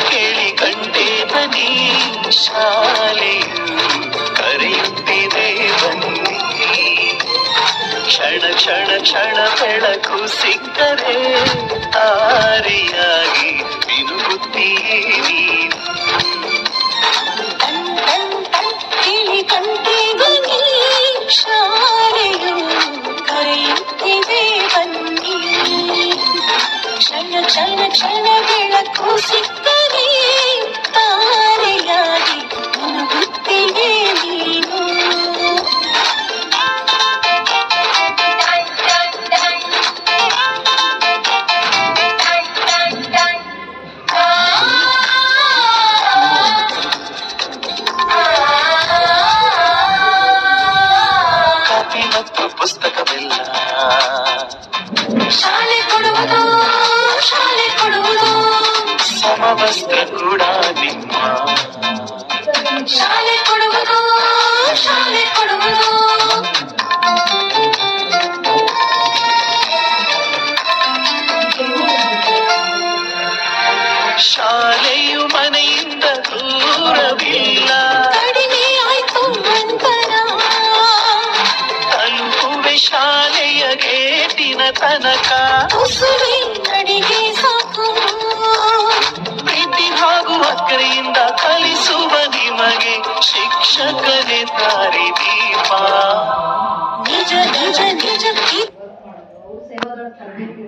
ಕೇಳಿ ಕಂಡೆ ಬನ್ನಿ ಶಾಲೆಯು ಕರೆಯುತ್ತಿದೆ ಬನ್ನಿ ಕ್ಷಣ ಕ್ಷಣ ಕ್ಷಣ ಬೆಳಕು ಸಿಕ್ಕರೆ ತಾರೆಯಾಗಿ ಮಿನುಗುತ್ತೀಯೇ ನೀನು ಕೇಳಿ ಕಂಡೆ ಬನ್ನಿ ಶಾಲೆಯು ಕರೆಯುತ್ತಿದೆ ಬನ್ನಿ ಕ್ಷಣ ಕ್ಷಣ ಕ್ಷಣ ಬೆಳಕು ಸಿಕ್ಕರೆ ತಾರೆಯಾಗಿ ಮಿನುಗುತ್ತೀಯೇ ನೀನು ಕಾಪಿ ಮತ್ತು ಪುಸ್ತಕವೆಲ್ಲ ಶಾಲೆ ಕೊಡುವುದು ಸಮವಸ್ತ್ರ ಕೂಡ ನಿಮ್ಮ ಶಾಲೆ ಕೊಡುವುದು ಶಾಲೆಯು ಮನೆಯಿಂದ ದೂರವಿಲ್ಲ ಕಡಿಮೆ ಆಯ್ತು ಅಂತರ ತಲುಪುವೆ ಶಾಲೆಯ ಗೇಟಿನ ತನಕ ಉಸುರಿ ನಡಿಗೆ ಸಾಕು ಪ್ರೀತಿ ಹಾಗೂ ಅಕ್ಕರೆಯಿಂದ ಕಲಿಸುವ ನಿಮಗೆ ಶಿಕ್ಷಕರೇ ದಾರಿ ದೀಪ ನಿಜ ನಿಜ ನಿಜ ಸೇವಾದಳ ತರಬೇತಿ